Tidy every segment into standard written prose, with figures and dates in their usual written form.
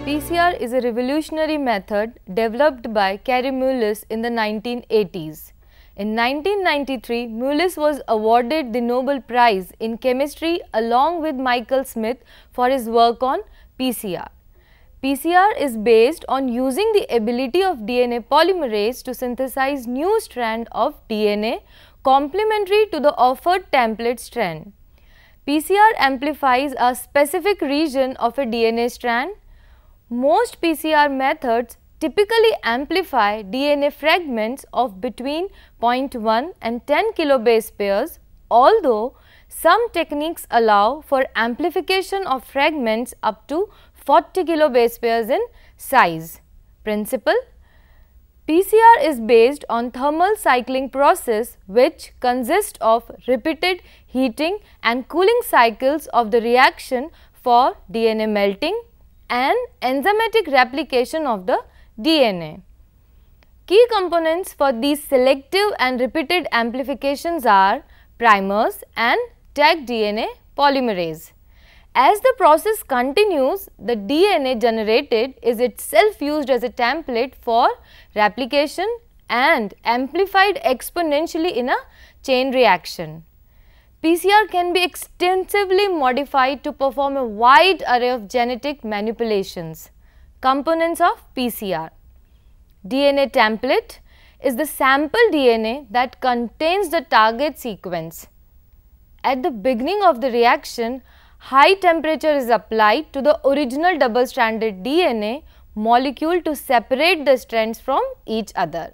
PCR is a revolutionary method developed by Kary Mullis in the 1980s. In 1993, Mullis was awarded the Nobel Prize in Chemistry along with Michael Smith for his work on PCR. PCR is based on using the ability of DNA polymerase to synthesize new strand of DNA complementary to the offered template strand. PCR amplifies a specific region of a DNA strand. Most PCR methods typically amplify DNA fragments of between 0.1 and 10 kilobase pairs, although some techniques allow for amplification of fragments up to 40 kilobase pairs in size. Principle: PCR is based on thermal cycling process which consists of repeated heating and cooling cycles of the reaction for DNA melting and enzymatic replication of the DNA. Key components for these selective and repeated amplifications are primers and tagged DNA polymerase. As the process continues, the DNA generated is itself used as a template for replication and amplified exponentially in a chain reaction. PCR can be extensively modified to perform a wide array of genetic manipulations. Components of PCR: DNA template is the sample DNA that contains the target sequence. At the beginning of the reaction, high temperature is applied to the original double-stranded DNA molecule to separate the strands from each other.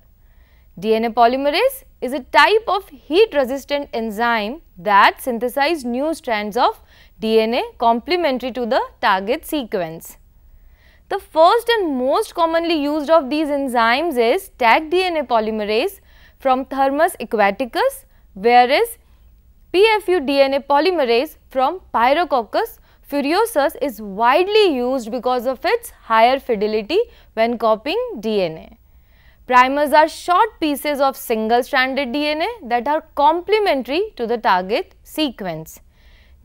DNA polymerase is a type of heat-resistant enzyme that synthesizes new strands of DNA complementary to the target sequence. The first and most commonly used of these enzymes is tagged DNA polymerase from Thermus aquaticus, whereas PFU DNA polymerase from Pyrococcus furiosus is widely used because of its higher fidelity when copying DNA. Primers are short pieces of single-stranded DNA that are complementary to the target sequence.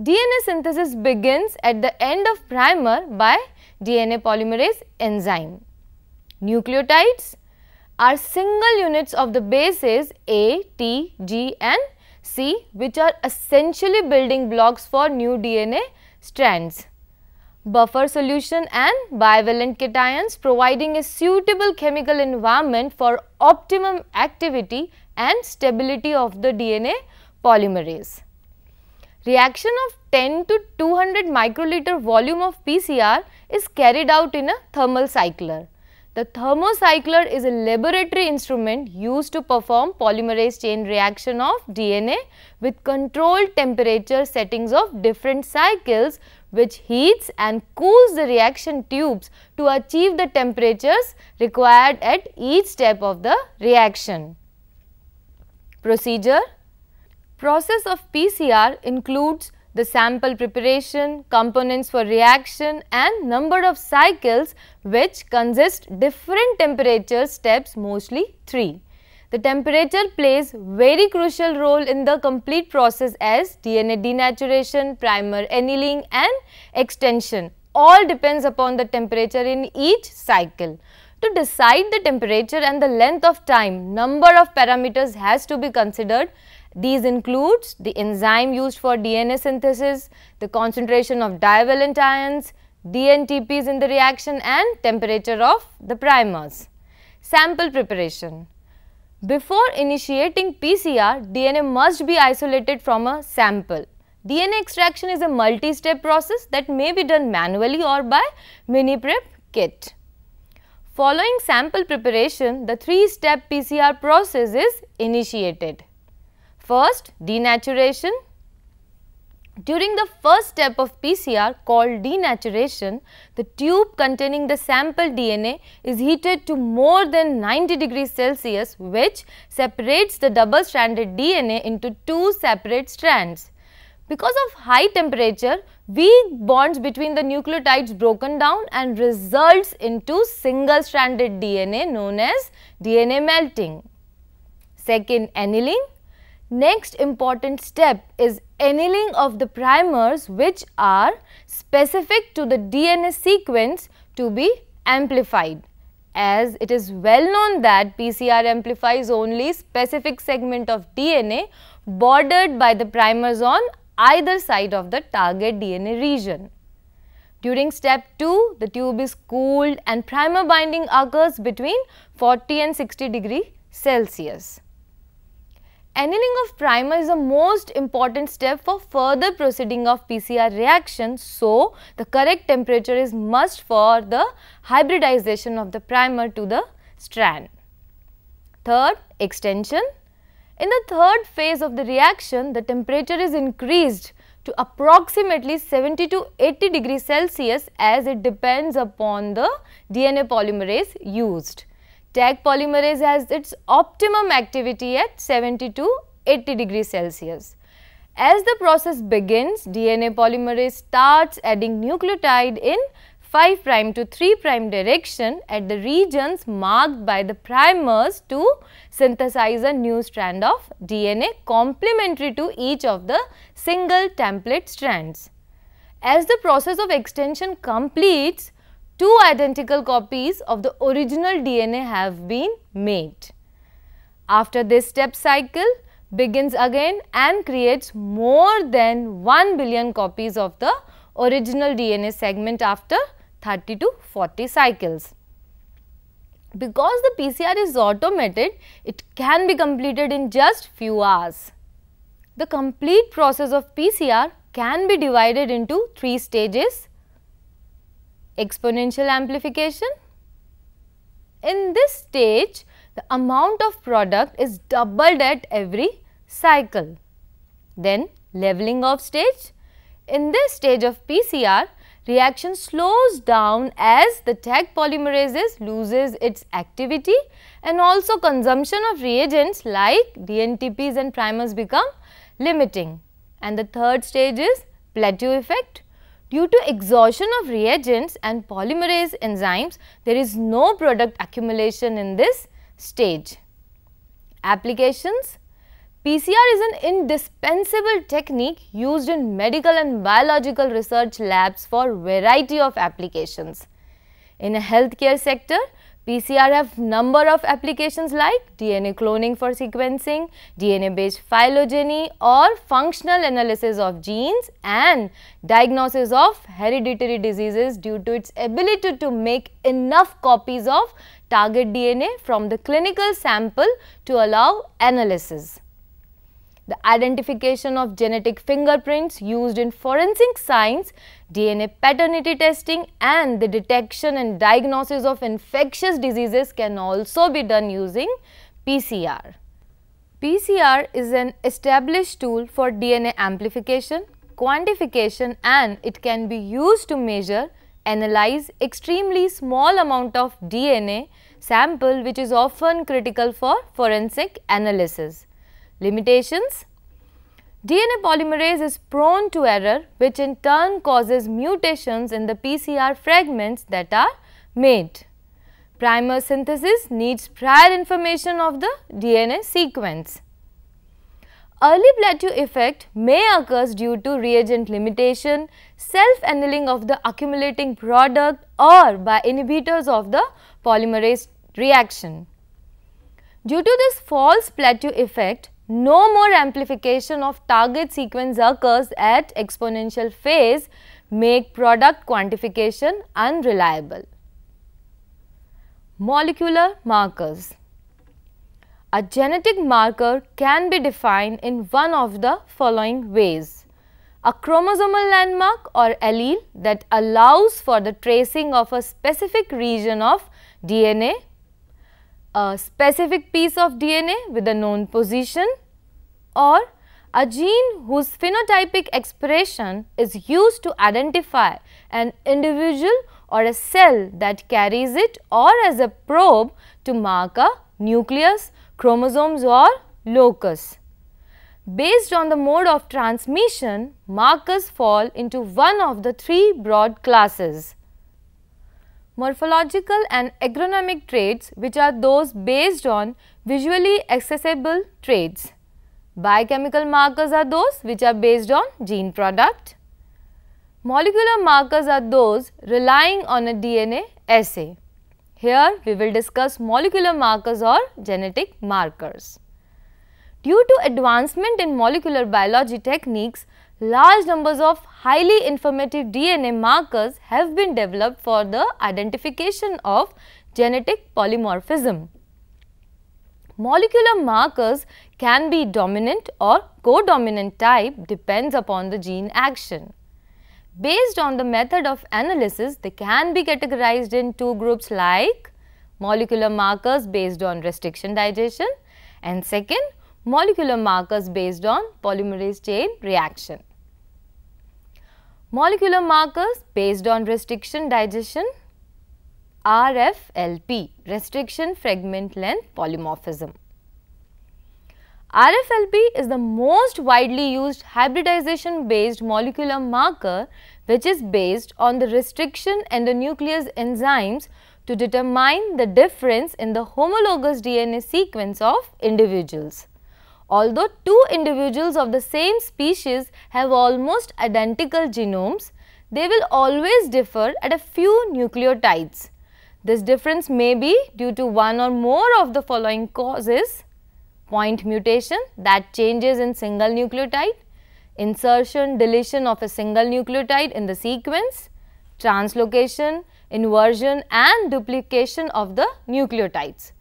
DNA synthesis begins at the end of primer by DNA polymerase enzyme. Nucleotides are single units of the bases A, T, G and C, which are essentially building blocks for new DNA strands. Buffer solution and bivalent cations providing a suitable chemical environment for optimum activity and stability of the DNA polymerase. Reaction of 10 to 200 microliter volume of PCR is carried out in a thermal cycler. The thermocycler is a laboratory instrument used to perform polymerase chain reaction of DNA with controlled temperature settings of different cycles, which heats and cools the reaction tubes to achieve the temperatures required at each step of the reaction. Procedure: process of PCR includes the sample preparation, components for reaction and number of cycles, which consist different temperature steps, mostly 3. The temperature plays very crucial role in the complete process as DNA denaturation, primer annealing and extension all depends upon the temperature in each cycle. To decide the temperature and the length of time, number of parameters has to be considered. These includes the enzyme used for DNA synthesis, the concentration of divalent ions, DNTPs in the reaction and temperature of the primers. Sample preparation: before initiating PCR, DNA must be isolated from a sample. DNA extraction is a multi-step process that may be done manually or by mini-prep kit. Following sample preparation, the 3-step PCR process is initiated. First, denaturation. During the first step of PCR called denaturation, the tube containing the sample DNA is heated to more than 90 degrees Celsius, which separates the double-stranded DNA into 2 separate strands. Because of high temperature, weak bonds between the nucleotides broken down and results into single-stranded DNA known as DNA melting. Second, annealing. Next important step is annealing of the primers, which are specific to the DNA sequence to be amplified, as it is well known that PCR amplifies only specific segment of DNA bordered by the primers on either side of the target DNA region. During step 2, the tube is cooled and primer binding occurs between 40 and 60 degree Celsius. Annealing of primer is the most important step for further proceeding of PCR reaction, so the correct temperature is must for the hybridization of the primer to the strand. Third, extension. In the third phase of the reaction, the temperature is increased to approximately 70 to 80 degrees Celsius, as it depends upon the DNA polymerase used. Taq polymerase has its optimum activity at 70 to 80 degrees Celsius. As the process begins, DNA polymerase starts adding nucleotide in 5' to 3' direction at the regions marked by the primers to synthesize a new strand of DNA complementary to each of the single template strands. As the process of extension completes, 2 identical copies of the original DNA have been made. After this step cycle begins again and creates more than 1 billion copies of the original DNA segment after 30 to 40 cycles. Because the PCR is automated, it can be completed in just few hours. The complete process of PCR can be divided into 3 stages. Exponential amplification. In this stage, the amount of product is doubled at every cycle. Then leveling off stage. In this stage of PCR, reaction slows down as the Taq polymerase loses its activity and also consumption of reagents like DNTPs and primers become limiting. And the third stage is plateau effect. Due to exhaustion of reagents and polymerase enzymes, there is no product accumulation in this stage. Applications. PCR is an indispensable technique used in medical and biological research labs for variety of applications. In a healthcare sector, PCR have number of applications like DNA cloning for sequencing, DNA based phylogeny or functional analysis of genes, and diagnosis of hereditary diseases due to its ability to make enough copies of target DNA from the clinical sample to allow analysis. The identification of genetic fingerprints used in forensic science, DNA paternity testing, and the detection and diagnosis of infectious diseases can also be done using PCR. PCR is an established tool for DNA amplification, quantification, and it can be used to measure, analyze extremely small amount of DNA sample, which is often critical for forensic analysis. Limitations. DNA polymerase is prone to error, which in turn causes mutations in the PCR fragments that are made. Primer synthesis needs prior information of the DNA sequence. Early plateau effect may occur due to reagent limitation, self-annealing of the accumulating product, or by inhibitors of the polymerase reaction. Due to this false plateau effect, no more amplification of target sequence occurs at exponential phase, make product quantification unreliable. Molecular markers. A genetic marker can be defined in one of the following ways. A chromosomal landmark or allele that allows for the tracing of a specific region of DNA, a specific piece of DNA with a known position, or a gene whose phenotypic expression is used to identify an individual or a cell that carries it, or as a probe to mark a nucleus, chromosomes or locus. Based on the mode of transmission, markers fall into one of the 3 broad classes. Morphological and agronomic traits, which are those based on visually accessible traits. Biochemical markers are those which are based on gene product. Molecular markers are those relying on a DNA assay. Here we will discuss molecular markers or genetic markers. Due to advancement in molecular biology techniques, large numbers of highly informative DNA markers have been developed for the identification of genetic polymorphism. Molecular markers can be dominant or codominant type, depends upon the gene action. Based on the method of analysis, they can be categorized in two groups like molecular markers based on restriction digestion and second, molecular markers based on polymerase chain reaction. Molecular markers based on restriction digestion, RFLP, restriction fragment length polymorphism. RFLP is the most widely used hybridization based molecular marker which is based on the restriction endonuclease enzymes to determine the difference in the homologous DNA sequence of individuals. Although two individuals of the same species have almost identical genomes, they will always differ at a few nucleotides. This difference may be due to one or more of the following causes: point mutation, that changes in single nucleotide, insertion, deletion of a single nucleotide in the sequence, translocation, inversion and duplication of the nucleotides.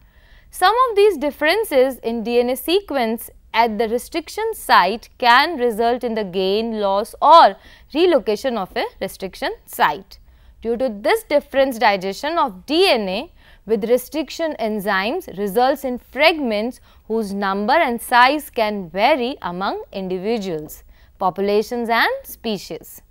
Some of these differences in DNA sequence at the restriction site can result in the gain, loss or relocation of a restriction site. Due to this difference digestion of DNA with restriction enzymes results in fragments whose number and size can vary among individuals, populations and species.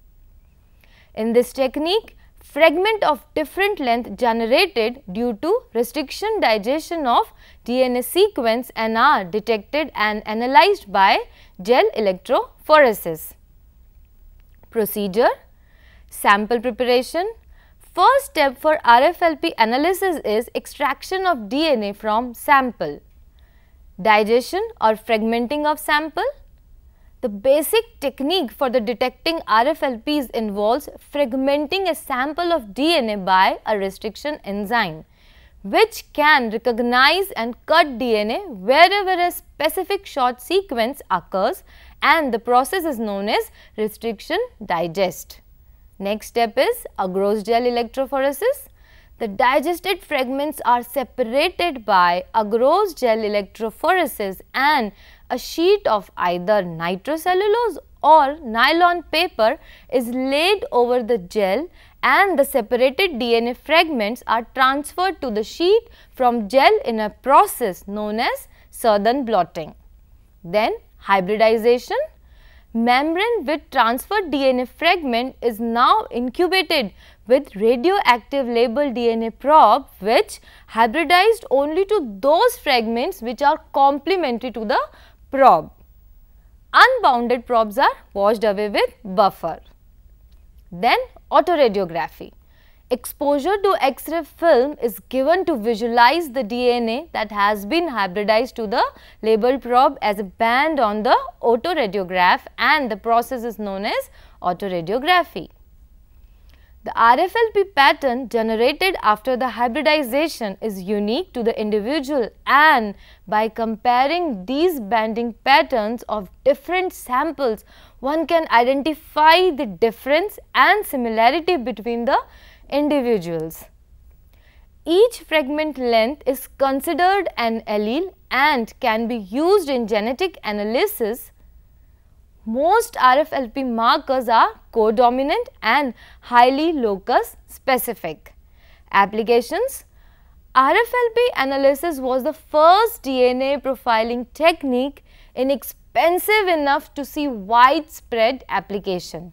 In this technique, fragment of different length generated due to restriction digestion of DNA sequence and are detected and analyzed by gel electrophoresis. Procedure: sample preparation. First step for RFLP analysis is extraction of DNA from sample. Digestion or fragmenting of sample. The basic technique for the detecting RFLPs involves fragmenting a sample of DNA by a restriction enzyme, which can recognize and cut DNA wherever a specific short sequence occurs, and the process is known as restriction digest. Next step is agarose gel electrophoresis. The digested fragments are separated by agarose gel electrophoresis and a sheet of either nitrocellulose or nylon paper is laid over the gel and the separated DNA fragments are transferred to the sheet from gel in a process known as Southern blotting. Then hybridization. Membrane with transferred DNA fragment is now incubated with radioactive labeled DNA probe which hybridized only to those fragments which are complementary to the probe. Unbounded probes are washed away with buffer. Then autoradiography. Exposure to X-ray film is given to visualize the DNA that has been hybridized to the labeled probe as a band on the autoradiograph, and the process is known as autoradiography. The RFLP pattern generated after the hybridization is unique to the individual, and by comparing these banding patterns of different samples, one can identify the difference and similarity between the individuals. Each fragment length is considered an allele and can be used in genetic analysis. Most RFLP markers are codominant and highly locus specific. Applications: RFLP analysis was the first DNA profiling technique inexpensive enough to see widespread application.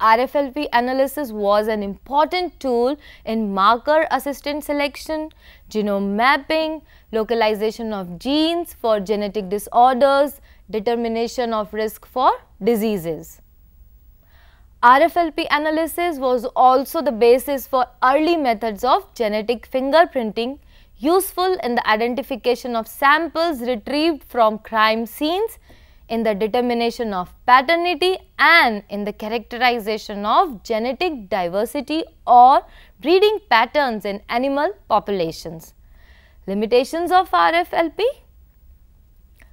RFLP analysis was an important tool in marker assisted selection, genome mapping, localization of genes for genetic disorders, determination of risk for diseases. RFLP analysis was also the basis for early methods of genetic fingerprinting, useful in the identification of samples retrieved from crime scenes, in the determination of paternity and in the characterization of genetic diversity or breeding patterns in animal populations. Limitations of RFLP.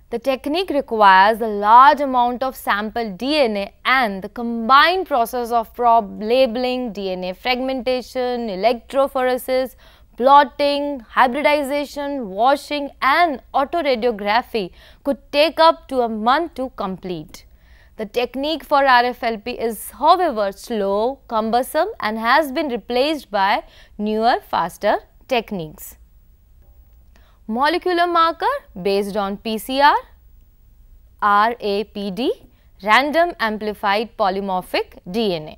The technique requires a large amount of sample DNA and the combined process of probe labeling, DNA fragmentation, electrophoresis, blotting, hybridization, washing and autoradiography could take up to a month to complete. The technique for RFLP is, however, slow, cumbersome and has been replaced by newer, faster techniques. Molecular marker based on PCR, RAPD, Random Amplified Polymorphic DNA.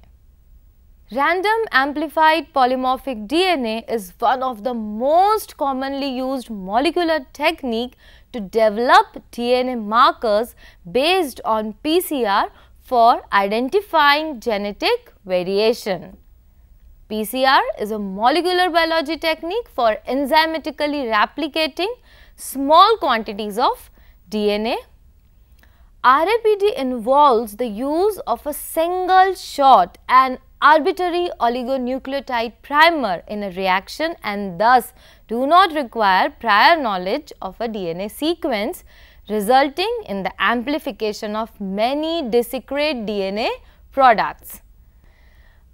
Random Amplified Polymorphic DNA is one of the most commonly used molecular technique to develop DNA markers based on PCR for identifying genetic variation. PCR is a molecular biology technique for enzymatically replicating small quantities of DNA. RAPD involves the use of a single short and arbitrary oligonucleotide primer in a reaction and thus do not require prior knowledge of a DNA sequence, resulting in the amplification of many discrete DNA products.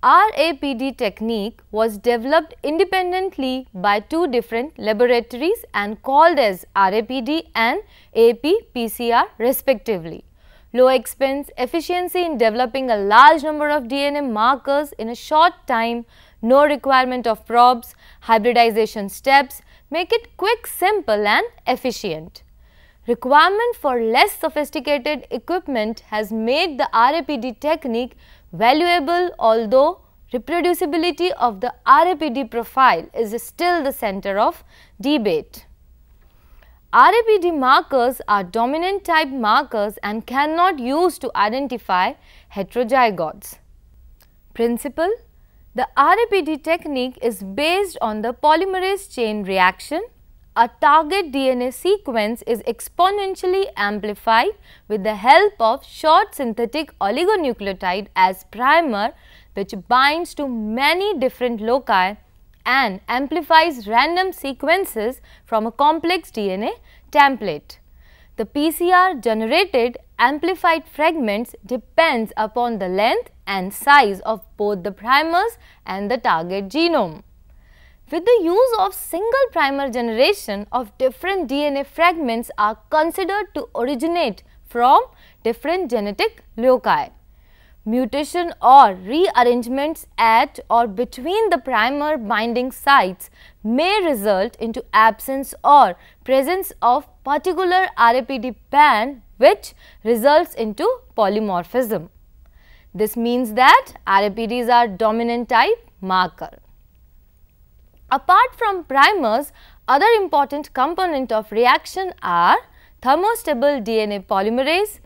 RAPD technique was developed independently by two different laboratories and called as RAPD and AP-PCR respectively. Low expense, efficiency in developing a large number of DNA markers in a short time, no requirement of probes, hybridization steps make it quick, simple and efficient. Requirement for less sophisticated equipment has made the RAPD technique valuable, although reproducibility of the RAPD profile is still the center of debate. RAPD markers are dominant type markers and cannot use to identify heterozygotes. Principle: the RAPD technique is based on the polymerase chain reaction. A target DNA sequence is exponentially amplified with the help of short synthetic oligonucleotide as primer, which binds to many different loci and amplifies random sequences from a complex DNA template. The PCR generated amplified fragments depends upon the length and size of both the primers and the target genome. With the use of single primer, generation of different DNA fragments are considered to originate from different genetic loci. Mutation or rearrangements at or between the primer binding sites may result into absence or presence of particular RAPD band, which results into polymorphism. This means that RAPDs are dominant type marker. Apart from primers, other important components of reaction are thermostable DNA polymerase,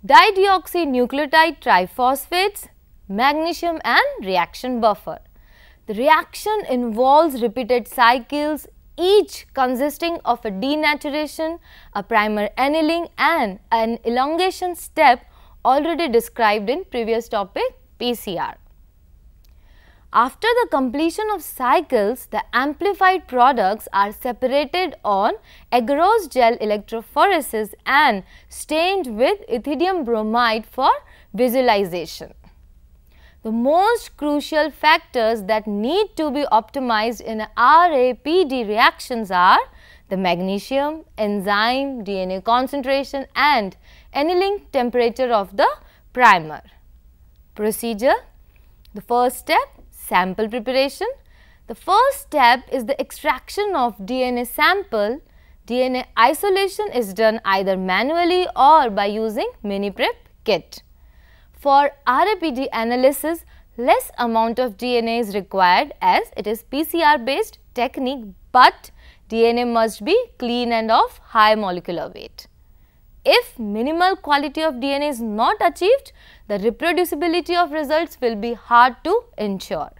dideoxynucleotide triphosphates, magnesium and reaction buffer. The reaction involves repeated cycles, each consisting of a denaturation, a primer annealing and an elongation step already described in previous topic PCR. After the completion of cycles, the amplified products are separated on agarose gel electrophoresis and stained with ethidium bromide for visualization. The most crucial factors that need to be optimized in RAPD reactions are the magnesium, enzyme, DNA concentration and annealing temperature of the primer. Procedure: the first step, sample preparation. The first step is the extraction of DNA sample. DNA isolation is done either manually or by using mini-prep kit. For RAPD analysis, less amount of DNA is required as it is PCR based technique, but DNA must be clean and of high molecular weight. If minimal quality of DNA is not achieved, the reproducibility of results will be hard to ensure.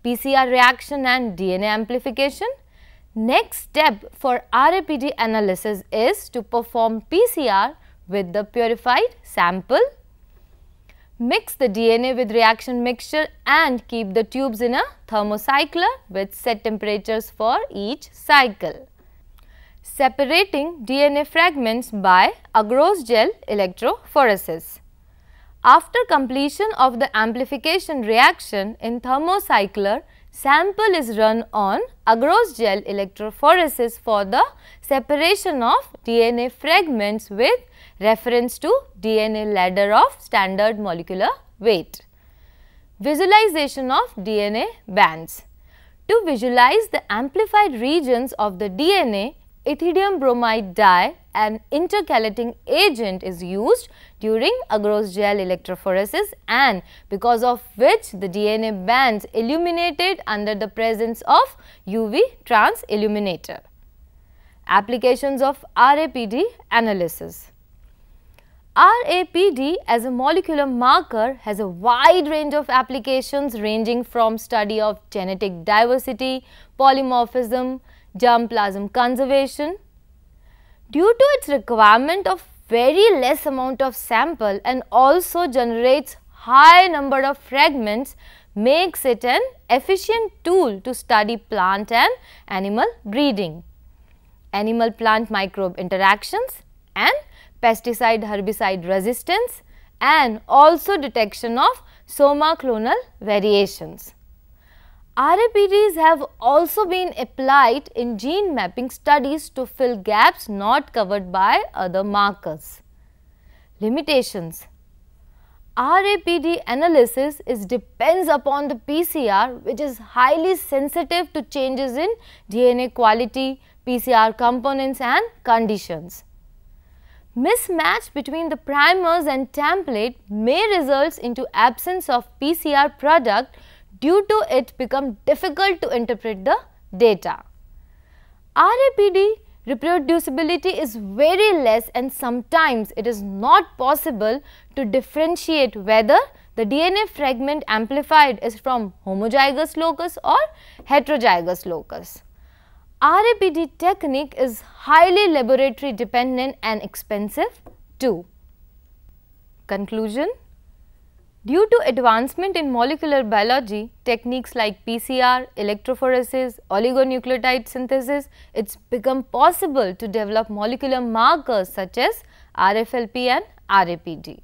PCR reaction and DNA amplification. Next step for RAPD analysis is to perform PCR with the purified sample. Mix the DNA with reaction mixture and keep the tubes in a thermocycler with set temperatures for each cycle. Separating DNA fragments by agarose gel electrophoresis. After completion of the amplification reaction in thermocycler, sample is run on agarose gel electrophoresis for the separation of DNA fragments with reference to DNA ladder of standard molecular weight. Visualization of DNA bands. To visualize the amplified regions of the DNA, ethidium bromide dye, an intercalating agent, is used during agarose gel electrophoresis, and because of which the DNA bands illuminated under the presence of UV transilluminator. Applications of RAPD analysis. RAPD as a molecular marker has a wide range of applications ranging from study of genetic diversity, polymorphism, germplasm conservation. Due to its requirement of very less amount of sample and also generates high number of fragments, makes it an efficient tool to study plant and animal breeding, animal plant microbe interactions, and pesticide herbicide resistance, and also detection of soma clonal variations. RAPDs have also been applied in gene mapping studies to fill gaps not covered by other markers. Limitations. RAPD analysis depends upon the PCR, which is highly sensitive to changes in DNA quality, PCR components and conditions. Mismatch between the primers and template may result into absence of PCR product. Due to it become difficult to interpret the data. RAPD reproducibility is very less, and sometimes it is not possible to differentiate whether the DNA fragment amplified is from homozygous locus or heterozygous locus. RAPD technique is highly laboratory dependent and expensive too. Conclusion. Due to advancement in molecular biology, techniques like PCR, electrophoresis, oligonucleotide synthesis, it's become possible to develop molecular markers such as RFLP and RAPD.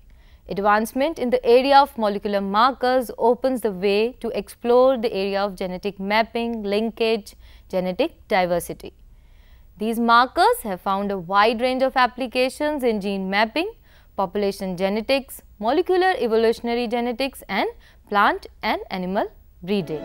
Advancement in the area of molecular markers opens the way to explore the area of genetic mapping, linkage, genetic diversity. These markers have found a wide range of applications in gene mapping, population genetics, molecular evolutionary genetics, and plant and animal breeding.